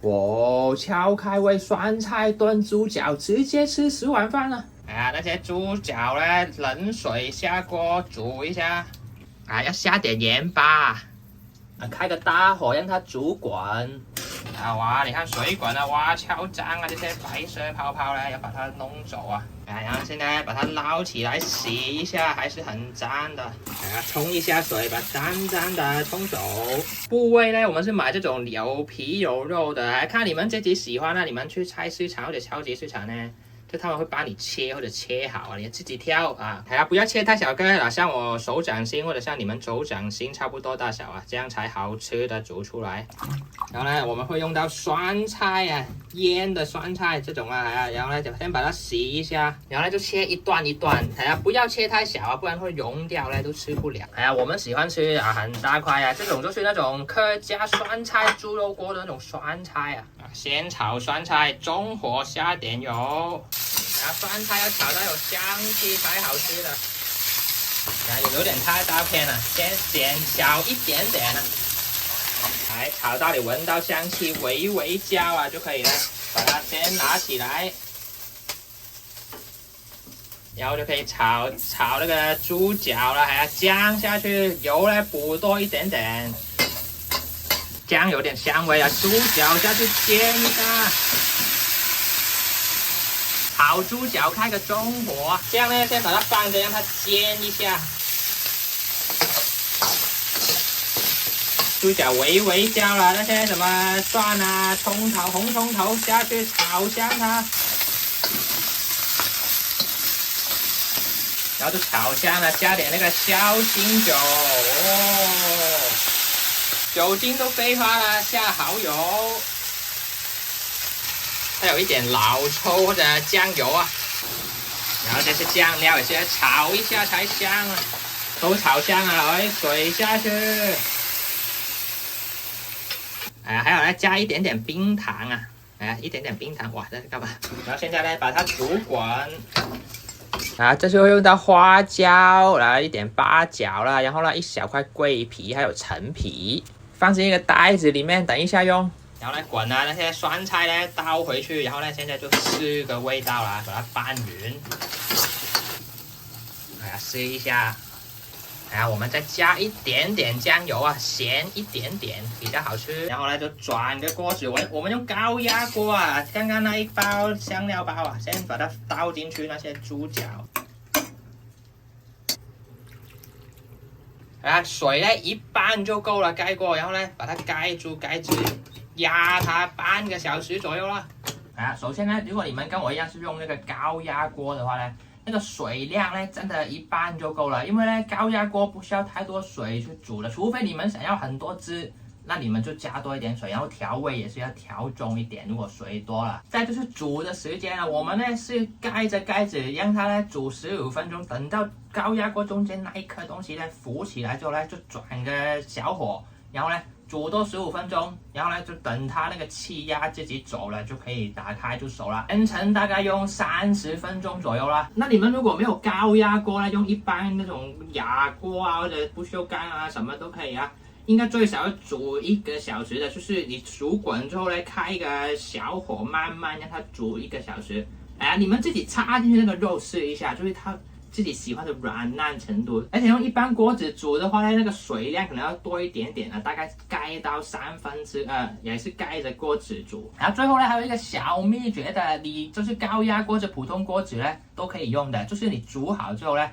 我敲开胃酸菜炖猪脚，直接吃碗饭了。那些猪脚呢，冷水下锅煮一下。要下点盐巴。开个大火让它煮滚。哇，你看水滚了，哇，超脏啊！这些白色泡泡呢，要把它弄走啊。然后现在把它捞起来洗一下，还是很脏的。冲一下水，把脏脏的冲走。部位呢，我们是买这种有皮有肉的，看你们自己喜欢，那你们去菜市场或者超级市场呢，就他们会帮你切或者切好，你自己挑啊。不要切太小个了，像我手掌心或者像你们手掌心差不多大小啊，这样才好吃的煮出来。然后呢，我们会用到酸菜啊，腌的酸菜这种啊，然后呢就先把它洗一下，然后呢就切一段一段，不要切太小啊，不然会溶掉呢，都吃不了。我们喜欢吃很大块啊，这种就是那种客家酸菜猪肉锅的那种酸菜啊。先炒酸菜，中火下点油。酸菜要炒到有香气才好吃的。有点太大片了，先减小一点点了。炒到你闻到香气微微焦就可以了，把它先拿起来，然后就可以炒那个猪脚了，姜下去，油呢补多一点点，姜有点香味猪脚下去煎一下。炒猪脚开个中火，这样呢先把它放着，让它煎一下。猪脚微微焦了，那些什么蒜啊、葱头、红葱头下去炒香它，然后就炒香了，加点那个绍兴酒，酒精都挥发了，下蚝油，还有一点老抽或者酱油啊，然后这些酱料也是要炒一下才香啊，都炒香了，水下去。还有呢，加一点点冰糖啊，一点点冰糖，哇，这是干嘛？然后现在呢，把它煮滚。这时候用到花椒，然后一点八角啦，然后呢，一小块桂皮，还有陈皮，放进一个袋子里面，等一下用。然后呢，滚那些酸菜呢倒回去，然后呢，现在就试个味道啦，把它拌匀。试一下。我们再加一点点酱油咸一点点比较好吃。然后呢，就转个锅子，我们用高压锅刚刚那一包香料包先把它倒进去那些猪脚。水呢一半就够了，盖锅，然后呢把它盖住盖子，压它半个小时左右了。首先呢，如果你们跟我一样是用那个高压锅的话呢，那个水量呢，真的一半就够了，因为呢，高压锅不需要太多水去煮的，除非你们想要很多汁，那你们就加多一点水，然后调味也是要调中一点，如果水多了。再就是煮的时间我们呢是盖着盖子，让它呢煮15分钟，等到高压锅中间那一颗东西呢浮起来之后呢，就转个小火，然后呢煮多15分钟，然后呢就等它那个气压自己走了，就可以打开就熟了。全程大概用30分钟左右啦。那你们如果没有高压锅呢，用一般那种哑锅或者不锈钢什么都可以应该最少要煮1个小时的，就是你煮滚之后呢，开一个小火，慢慢让它煮1个小时。你们自己插进去那个肉试一下，就是它自己喜欢的软烂程度，而且用一般锅子煮的话呢，那个水量可能要多一点点大概盖到2/3，也是盖着锅子煮。然后最后呢，还有一个小秘诀的，你就是高压锅子、普通锅子呢都可以用的，就是你煮好之后呢，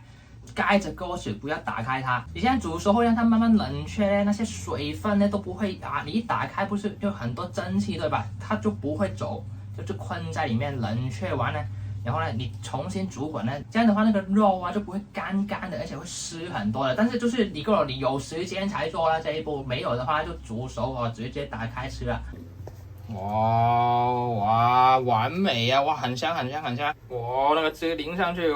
盖着锅子不要打开它，你现在煮熟后让它慢慢冷却呢，那些水分呢都不会你一打开不是就很多蒸汽对吧？它就不会走，就困在里面，冷却完呢。然后呢，你重新煮滚呢，这样的话那个肉就不会干干的，而且会湿很多的。但是就是你有时间才做了这一步，没有的话就煮熟直接打开吃了。哇，完美哇，很香很香很香。那个汁淋上去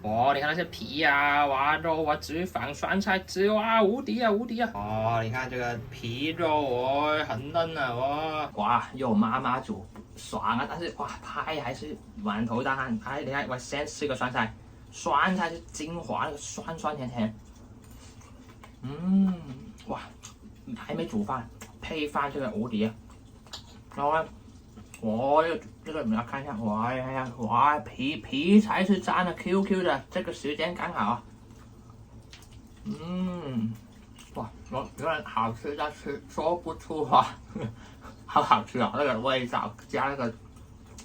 你看那些皮哇，肉脂肪、酸菜汁哇，无敌无敌你看这个皮肉很嫩哇，又妈妈煮。爽但是哇，拍还是满头大汗。你看我先吃个酸菜，酸菜是精华，那个酸酸甜甜。哇，还没煮饭，配饭这个无敌然后呢，我这个你要看一下，哇，皮才是粘的 QQ 的，这个时间刚好啊。哇，我有点好吃，但是说不出话，好好吃啊！那个味道加那个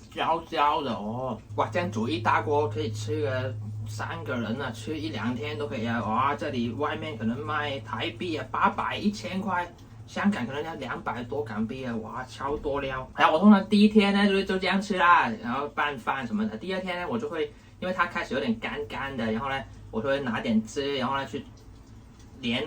焦焦的哦，哇，这样煮一大锅可以吃个3个人啊，吃1、2天都可以啊！哇，这里外面可能卖台币啊800、1000块，香港可能要200多港币啊！哇，超多料。然后我通常第一天呢就这样吃啦，然后拌饭什么的。第二天呢我就会，因为它开始有点干干的，然后呢我就会拿点汁，然后呢去连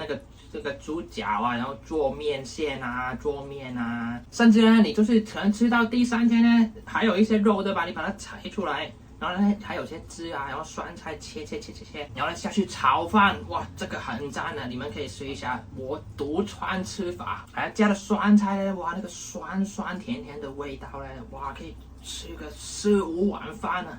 这个猪脚啊，然后做面线啊，做面啊，甚至呢，你就是可能吃到第3天呢，还有一些肉对吧？你把它拆出来，然后呢还有些汁啊，然后酸菜切，然后呢下去炒饭，哇，这个很赞的，你们可以试一下。我独创吃法，还加了酸菜呢，哇，那个酸甜的味道呢，哇，可以吃个4、5碗饭呢。